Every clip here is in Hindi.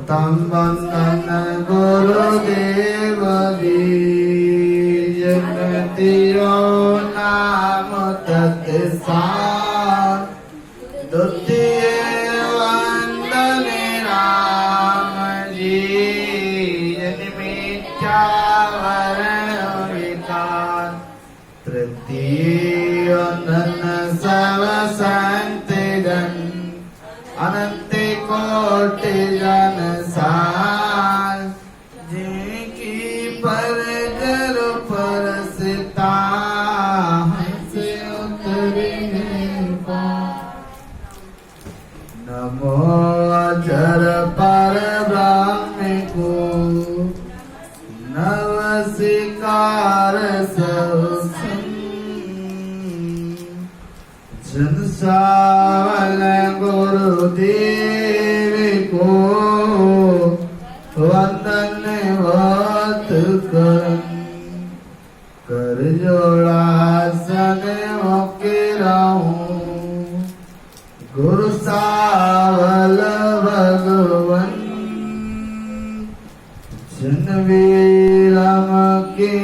तम वंदन गुरुदेव जन दियो नाम तत्सार द्वितीय वंदन राम जी जन मिथ्या वर्ण विकार तृतीय वंदन सब संत जन अनंत कोटि जन सार जिनकी पर कर परसता से उतरे नमो अजर पर ब्रह्म को नमस्कार जन सावल गुरुदेव को वंदन वत कर जोड़ा सन के गुरु सावल भगवन जन वीरम के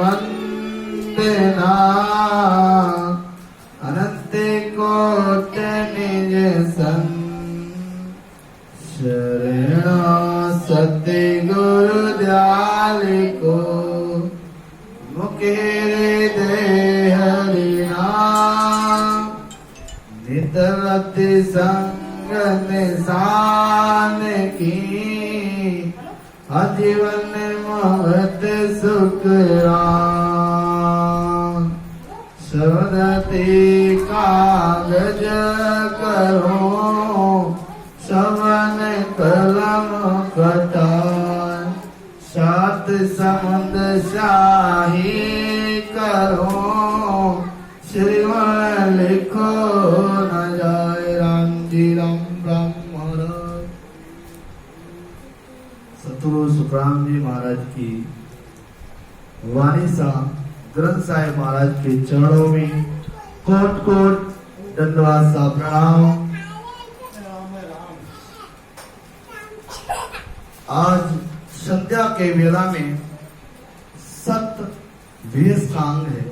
वंदना अनंत कोट निज सन शरण सत्य गुरु दयाल को मुखे दे हरि नाम नित रति संग निशान की आजीवन महत सुख राम शब्दति कागज करो श्रवण कलम कटार सात समुद शाही करो श्रीमण लिखो न जाए राम जी राम ब्रह्म सतगुरु सुखराम जी महाराज की वाणी सा ग्रंथ साहिब महाराज के चरणों में कोट कोट दंडवात सा प्रणाम। आज संध्या के वेला में सत भेष का अंग है।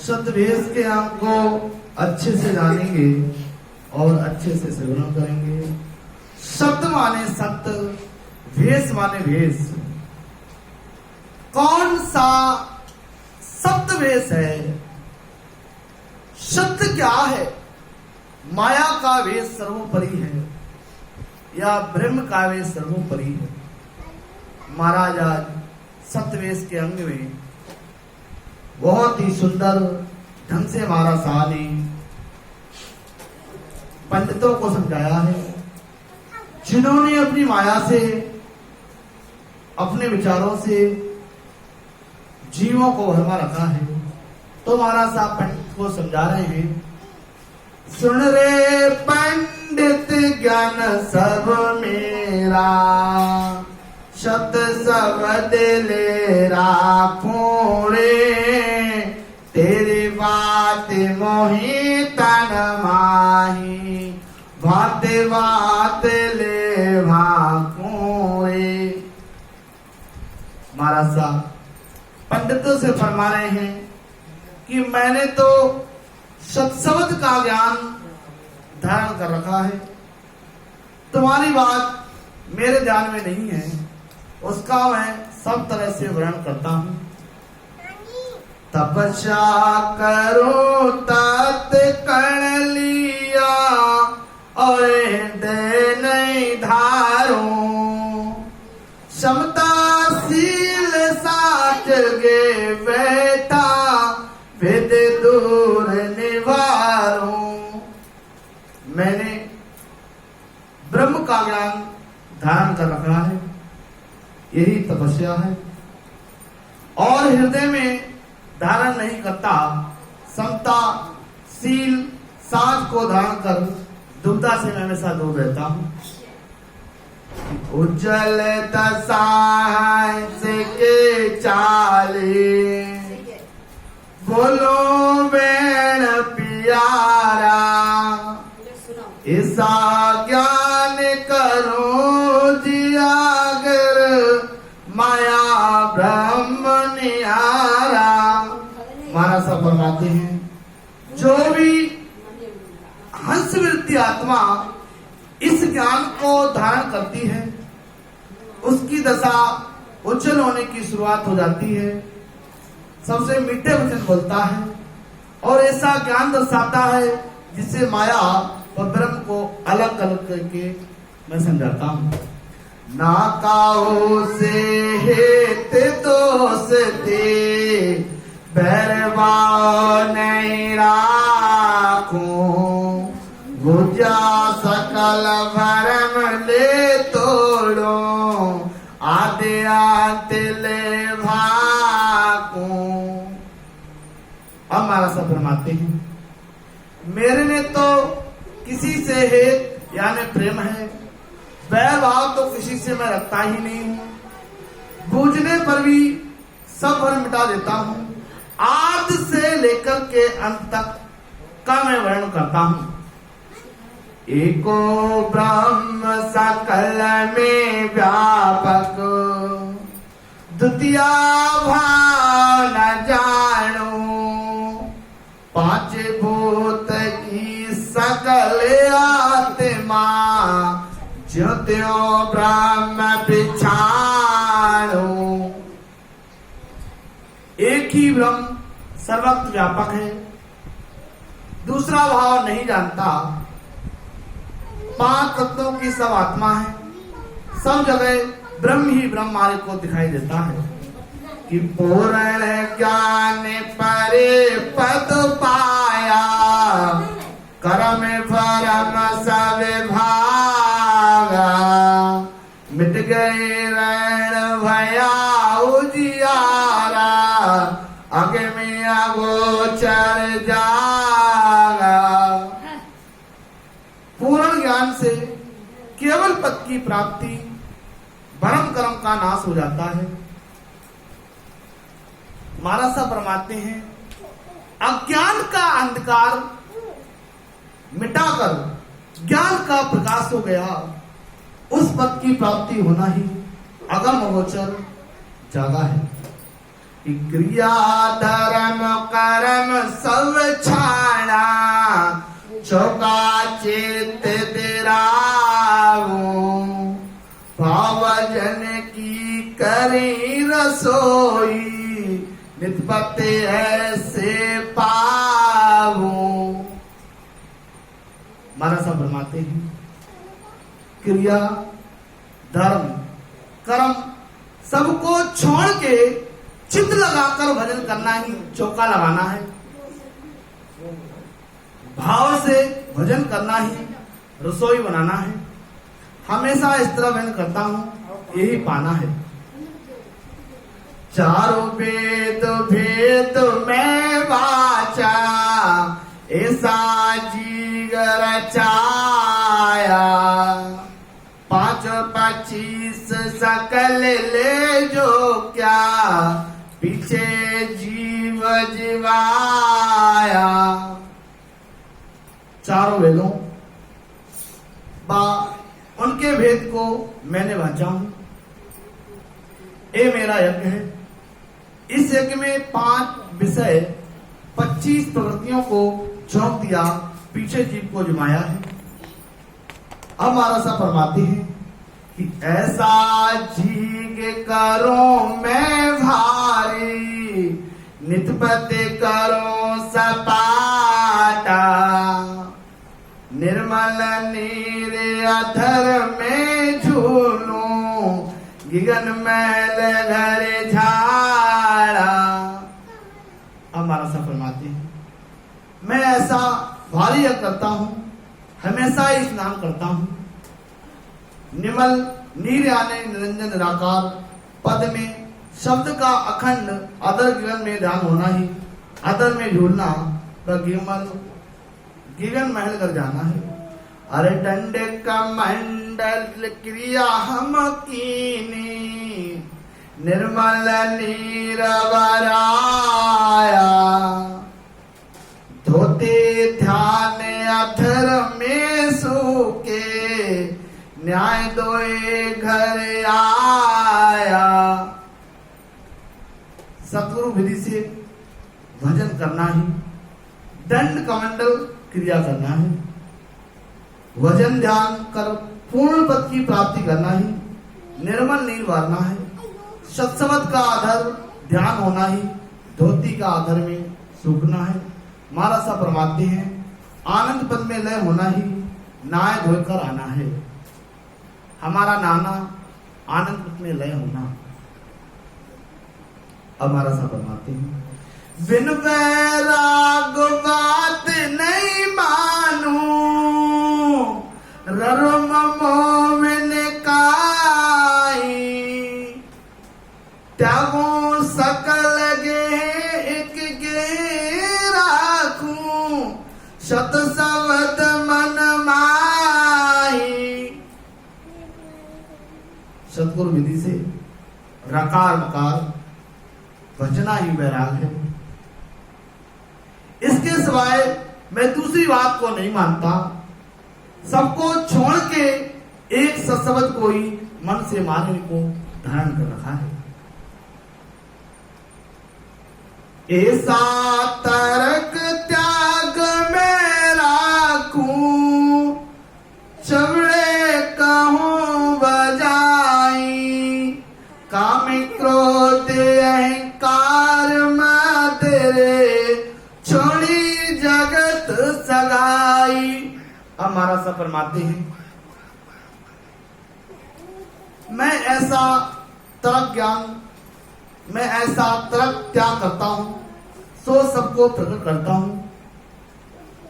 सत भेष के अंग को अच्छे से जानेंगे और अच्छे से श्रवण करेंगे। सत्य माने सत्य, भेष माने भेष। कौन सा सत्य वेश है? सत्य क्या है? माया का वेश सर्वोपरि है या ब्रह्म का वेश सर्वोपरि है? महाराज आज सत्य वेश के अंग में बहुत ही सुंदर ढंग से महाराज साहब ने पंडितों को समझाया है, जिन्होंने अपनी माया से, अपने विचारों से जीवों को भरमा रखा है। तो महाराज साहब पंडित को समझा रहे हैं, सुन रे पंडित ज्ञान सब मेरा, शब्द शब्द ले राखूं रे, तेरी बात मोही तन माही, बात बात ले भाकूं रे। महाराज साहब पंडितों से फरमा रहे हैं कि मैंने तो सत्शब्द का ज्ञान धारण कर रखा है, तुम्हारी बात मेरे ध्यान में नहीं है, उसका मैं सब तरह से वर्णन करता हूं। तपस्या करो तत् कण लिया और हृदय नहीं धारो, समताशील साच गे बैठा भेद दूर निवारो। मैंने ब्रह्म का ज्ञान धारण कर रखा है, यही तपस्या है। और हृदय में धारण नहीं करता, समता शील साच को धारण कर दुविधा से मैं हमेशा दूर रहता हूं। उज्जवल दसाहस के चाले, बोलो बैण प्यारा, ऐसा ज्ञान करो फरमाते हैं, जो भी हंसवृत्ति आत्मा इस ज्ञान को धारण करती है, उसकी दशा उज्जवल होने की शुरुआत हो जाती है, सबसे मीठे वचन बोलता है और ऐसा ज्ञान दर्शाता है जिससे माया और ब्रह्म को अलग अलग करके मैं समझाता हूं। ना काओ से हेत दोस्ते बैरवा नहीं राखूं, गुजा सकल भरम ले तोड़ो, आदे आते ले भाकूं। अब महाराज साहब फरमाते हैं, मेरे ने तो किसी से हेत यानी प्रेम है, बैर भाव तो किसी से मैं रखता ही नहीं हूं, बूझने पर भी सब भर मिटा देता हूं, आद से लेकर के अंत तक का मैं वर्णन करता हूं। एको ब्रह्म सकल में व्यापक, द्वितीया भाव न जानो, पांच भूत की सकल आत्मा, ज्यों त्यों ब्रह्म पिछाड़ो। एक ही ब्रह्म सर्वत्र व्यापक है, दूसरा भाव नहीं जानता, पांच तत्वों की सब आत्मा है, सब जगह ब्रह्म ही ब्रह्म हमारे को दिखाई देता है कि पूर्ण ज्ञान परे पद पाया, कर्म परम सब भागा, मिट गए रण भया उजियारा, आगे में अगोचर जागा। पूर्ण ज्ञान से केवल पद की प्राप्ति, भरम कर्म का नाश हो जाता है। महाराज साहब फरमाते हैं, अज्ञान का अंधकार मिटाकर ज्ञान का प्रकाश हो गया, उस पद की प्राप्ति होना ही अगम अगोचर जागा है। क्रिया धर्म कर्म सब छाड़ा, चौका चेत तेरावो, भावजन की करी रसोई, नित्पत्ति ऐसे पावो। महाराज साहब फरमाते हैं, क्रिया धर्म कर्म सबको छोड़ के चित्त लगाकर भजन करना ही चौका लगाना है, भाव से भजन करना ही रसोई बनाना है। हमेशा इस तरह भजन करता हूं, यही पाना है। चारों वेद भेद में वाचा, ऐसा जीगर चाया, 5 25 सकल ले जो क्या, पीछे जीव जीवाया। चारों वेदों बा उनके भेद को मैंने वाचा हूं, ये मेरा यज्ञ है। इस यज्ञ में 5 विषय 25 प्रवृत्तियों को झोंक दिया, पीछे जीव को जमाया है। अब महाराज साहब फरमाते हैं कि ऐसा जीग करो मैं भारी, नित्पत्ति करो सपाटा, निर्मल नीर अधर में झूलूं, गिगन मैल घर झाड़ा। अब हमारा सफर फरमाते हैं, मैं ऐसा भारी यज्ञ करता हूं, हमेशा ही स्नान करता हूं, निमल नीर यानी निरंजन निराकार पद में शब्द का अखंड अदर गिगन में ध्यान होना ही, अदर में झूलना व गिगन महल कर जाना है। अरे डंडे का मंडल क्रिया हम कीनी, निर्मल नीर वराया, धोते ध्यान अधर में सूके, न्याय दोए घर आया। सतगुरु विधि से भजन करना ही दंड कमंडल क्रिया करना है, वजन ध्यान कर पूर्ण पद की प्राप्ति करना ही, निर्मल नील वारना है, सत्सवत का आधार ध्यान होना ही, धोती का आधार में सूखना है, मारा सा परमात्मा है, आनंद पद में लय होना ही, नाय धोकर आना है, हमारा नाना आनंद पद में लय होना। अब मारा सा परमात्मा है, बिन वैराग बात नहीं मानू, ररम मोमिन काई, त्यागो सकल गे एक गे राखूं, शत सवद मन माही। सतगुरु विधि से रकार मकार बचना ही वैराग है। इसके सिवाय मैं दूसरी बात को नहीं मानता। सबको छोड़ के एक सत्सवत को ही मन से मानने को धारण कर रखा है। ऐसा तर्क त्याग में राखूं, चवड़े कहूं बजाई, काम क्रोध अहंकार में तेरे छोड़ी जगत सगाई। अब हमारा सा फरमाते हैं, मैं ऐसा तर्क ज्ञान, मैं ऐसा तर्क त्याग करता हूं, सो सबको प्रकट करता हूं।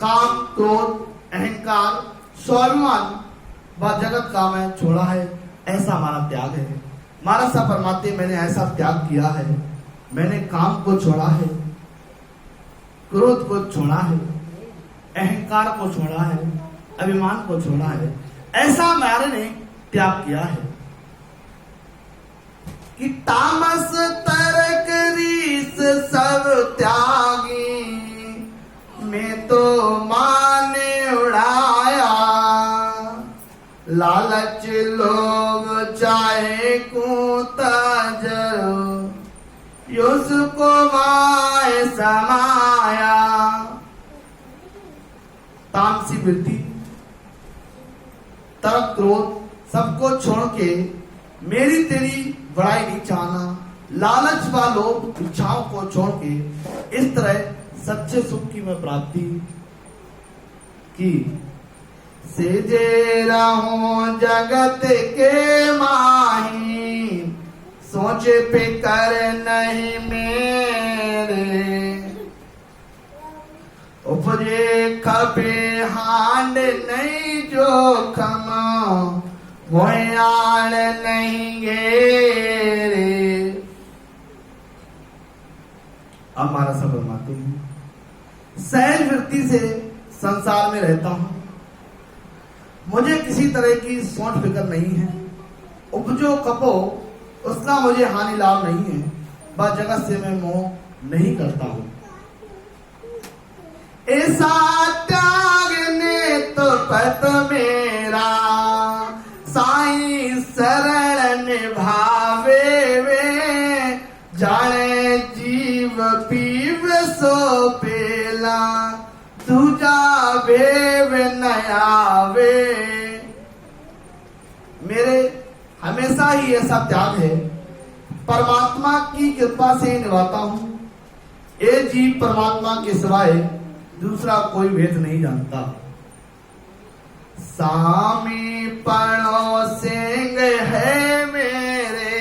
काम क्रोध अहंकार स्वाभिमान व जगत का मैं छोड़ा है, ऐसा हमारा त्याग है। हमारा सा फरमाते मैंने ऐसा त्याग किया है, मैंने काम को छोड़ा है, क्रोध को छोड़ा है, अहंकार को छोड़ा है, अभिमान को छोड़ा है, ऐसा मैंने त्याग किया है कि तामस तर्क रीस सब त्यागी, मैं तो माने उड़ाया, लालच लोभ चाहे कूता जरो, उसको माए समाया। तामसी वृत्ति तर्क क्रोध सबको छोड़ के मेरी तेरी बड़ाई नहीं चाहना, लालच व लोभ इच्छाओं को छोड़ के इस तरह सच्चे सुख की मैं प्राप्ति की। सेजे रहूं जगत के माही, सोचे पे कर नहीं मेरे, उपजे खपे हांड नहीं जो खमा, भोयाल नहीं गेरे। अब हमारा सब फरमाते हैं, सहज वृत्ति से संसार में रहता हूं, मुझे किसी तरह की सोच फिक्र नहीं है, उपजो कपो उसका मुझे हानि लाभ नहीं है, वह जगत से मैं मोह नहीं करता हूं। ऐसा त्याग ने तो पत मेरा, साईं शरण निभावे वे, जाने जीव पीव सो पेला, दूजा भेव नयावे। मेरे हमेशा ही ऐसा त्याग है, परमात्मा की कृपा से निभाता हूं। ये जीव परमात्मा के सिवाय दूसरा कोई भेद नहीं जानता। सामी पड़ोसिंग है मेरे,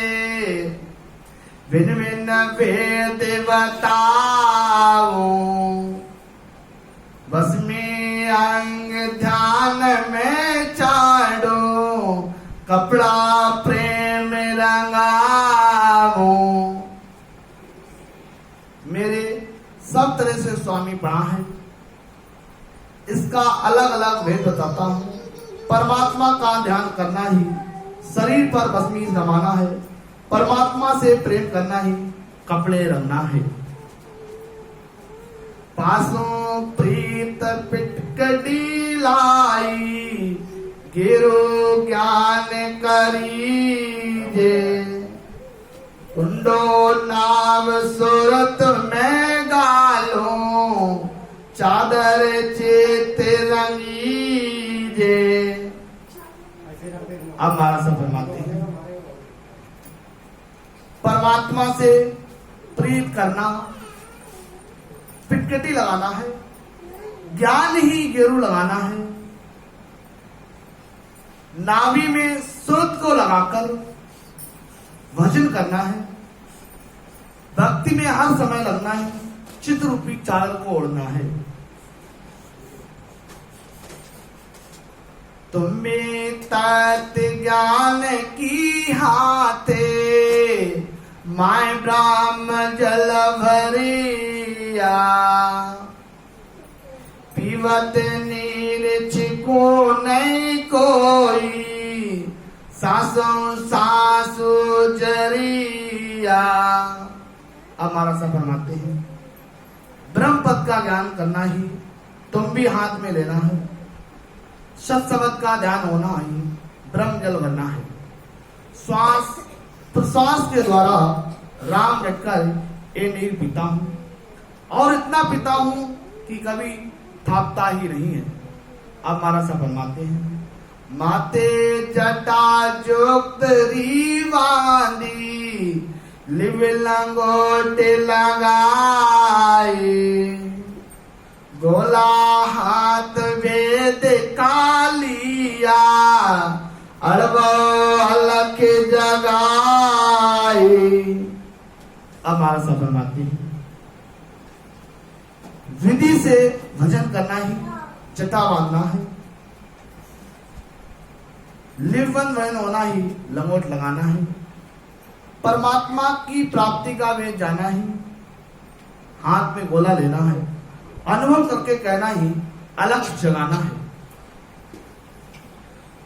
भिन्न भिन्न भेद बताओ, बस में अंग ध्यान में चाड़ो, कपड़ा प्रेम रंगाओ। मेरे सब तरह से स्वामी बड़ा है, इसका अलग अलग भेद बताता हूं। परमात्मा का ध्यान करना ही, शरीर पर भस्मी जमाना है, परमात्मा से प्रेम करना ही, कपड़े रंगना है। पासों प्रीत पिटकड़ी लाई, गिरो ज्ञान करीजे, कुंडो नाव सूरत में गालो, चादर चेत रंगी जे। अब महाराज साहब फरमाते हैं परमात्मा से प्रीत करना, पिटकटी लगाना है, ज्ञान ही गेरू लगाना है, नाभि में सुरत को लगाकर भजन करना है, भक्ति में हर समय लगना है, चित्र रूपी चादर को ओढ़ना है। तुम्हें तत् ज्ञान की हाथे माय ब्रह्म जल भरिया, पीवत नीर छिको नहीं कोई, सासों सासु जरिया। हमारा सब फरमाते हैं ब्रह्म पद का ज्ञान करना ही तुम भी हाथ में लेना है, शब्द शब्द का ध्यान होना ही ब्रह्म जल भरना है। श्वास प्रश्वास के द्वारा राम रटकर ये नीर पीता हूं, और इतना पीता हूं कि कभी थापता ही नहीं है। अब हमारा सब फरमाते हैं माते जटा जुक्त रीवानी, लिव लंगोटे लगाई, गोला हाथ वेद कालिया, अड़बो अलख जगाई। अब हमारा सब फरमाते हैं विधि से भजन करना ही जटा बांधना है, लिवन वहन होना ही लंगोट लगाना है, परमात्मा की प्राप्ति का वे जाना ही हाथ में गोला लेना है, अनुभव करके कहना ही अलग जगाना है।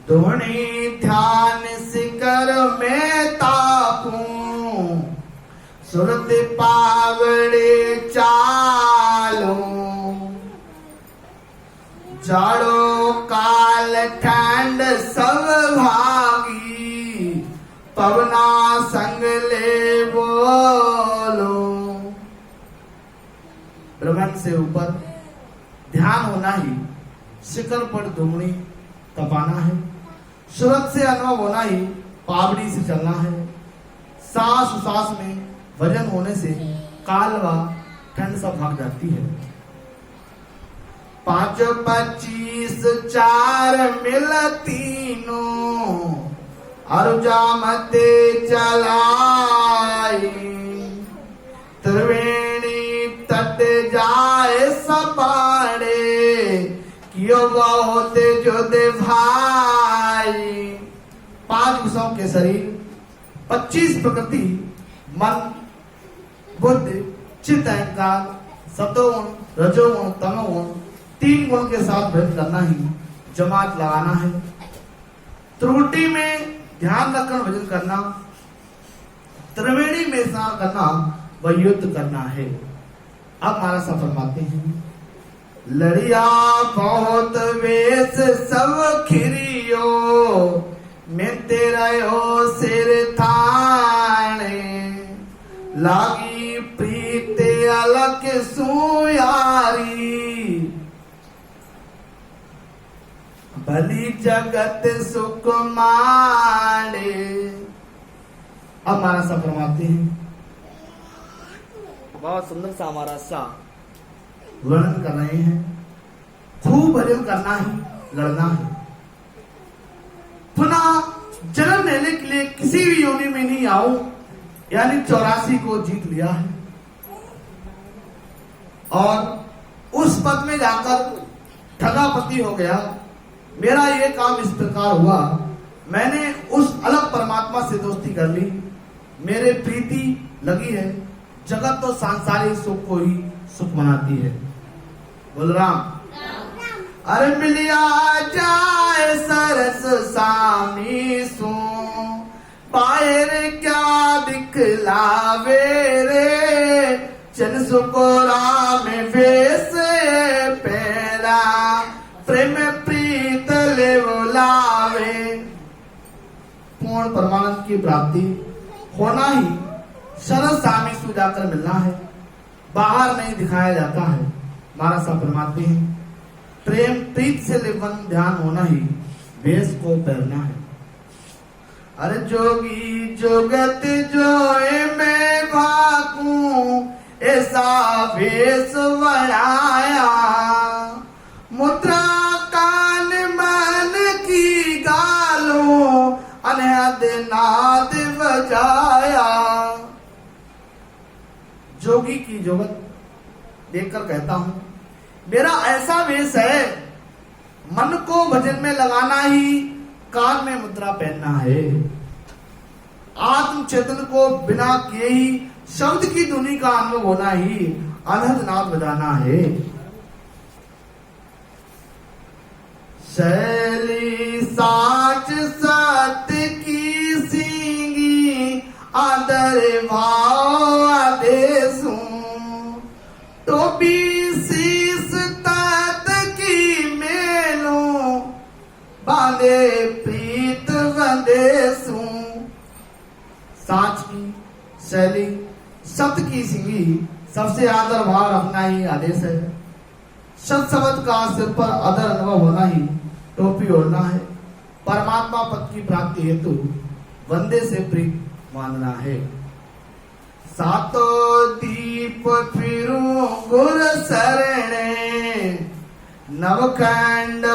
दोहनी ध्यान सिकर में तापूं, सुरत पावड़े चालो, जाड़ो काल ठंड सब भागी, पवना संग ले बोलो। ब्रह्मांड से ऊपर ध्यान होना ही, शिखर पर दुमड़ी तपाना है, सुरत से अनुभव होना ही पावड़ी से चलना है, सांस उसास में वजन होने से काल व ठंड सब भाग जाती है। 5 25 4 मिल तीनों, अरुजा मते चलाई, त्रिवेणी तट जाए सपाड़े, कियो बहुत जो दे भाई। 5 विषयों के शरीर, 25 प्रकृति, मन, बुद्धि, चित्त, अहंकार, सतोगुण, रजोगुण, तमोगुण, 3 गुण के साथ भेद करना ही जमात लगाना है। त्रुटि में ध्यान रखकर भजन करना, त्रिवेणी में स्नान करना व युद्ध करना है। अब हमारा सब फरमाते हैं लड़िया बहुत वेश सब खिरियो, मैं तेरा हो सिर थाने, लागी प्रीत अलग सुयारी, भली जगत सुख माने। अब हमारा सब फरमाते हैं बहुत सुंदर सा हमारा सा वर्णन कर रहे हैं, खूब भजन करना ही लड़ना है, पुनः जन्म लेने के लिए किसी भी योनि में नहीं आऊं, यानी 84 को जीत लिया है, और उस पद में जाकर ठगापति हो गया। मेरा ये काम इस प्रकार हुआ, मैंने उस अलग परमात्मा से दोस्ती कर ली, मेरे प्रीति लगी है, जगत तो सांसारिक सुख को ही सुख मनाती है। बोल राम। अरे मिलिया जाए सरस सामी सो, पायर क्या दिखलावे रे, चन सुकोरा में वेश पैरा, प्रेम प्रीत ले बोलावे। पूर्ण परमानंद की प्राप्ति होना ही सरस सामी सु जाकर मिलना है, बाहर नहीं दिखाया जाता है, महाराज साहब फरमाते हैं प्रेम प्रीत से लिपन ध्यान होना ही वेश को पहनना है। अरे जोगी जोगत जोए मैं भाकूं ऐसा वेश बनाया, मुद्रा कान मन की गालों अनहद नाद बजाया। जोगी की जोगत देखकर कहता हूं मेरा ऐसा वेश है, मन को भजन में लगाना ही, कान में मुद्रा पहनना है, आत्म चेतन को बिना किए ही शब्द की धुनी का अनुभव होना ही, अनहद नाद बजाना है। शैली साच सत्य की सींगी आदर भाव आदेशूं, टोपी शीस तात की मेलों बांधे प्रीत वंदेशूं। साच की शैली शब्द की सींगी सबसे आदर भाव रखना ही आदेश है। शब्द शब्द का सिर पर आदर अनुभव होना ही टोपी ओढ़ना है। परमात्मा पद की प्राप्ति हेतु वंदे से प्रीत मानना है। सातों दीप फिरूं गुर शरणे, नवखंड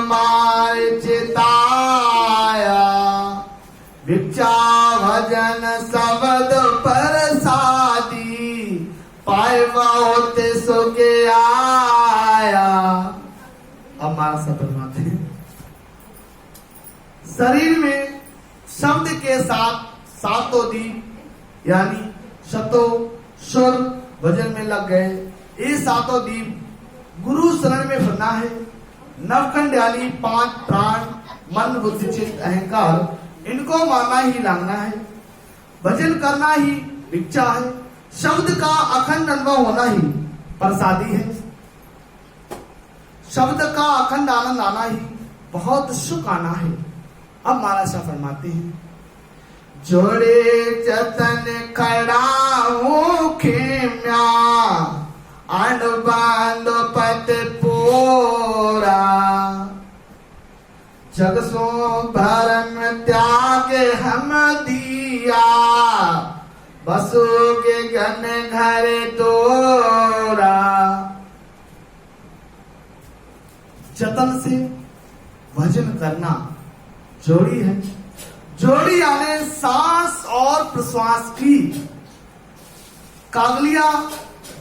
मार चिताया, भिक्षा भजन शब्द परसादी, पाए बहुत सुखे आया। अब हमारा सफर माते हैं शरीर में शब्द के साथ सातों दीप यानी शतो सुर भजन में लग गए। ये सातों दीप गुरु शरण में फिरना है। नवखंड यानी 5 प्राण मन बुद्धि चित्त अहंकार, इनको मानना ही लांगना है। भजन करना ही भिक्षा है। शब्द का अखंड अनुभव होना ही प्रसादी है। शब्द का अखंड आनंद आना ही बहुत सुख आना है। अब महाराज साहब फरमाते हैं जोड़े जतन खड़ाऊं खेम्या, अण बांध पत पोरा, जग सो भरम त्याग हम दिया, बसो के घन घर तोरा। जतन से भजन करना जोड़ी है। जोड़ी यानी सांस और प्रश्वास की कागलिया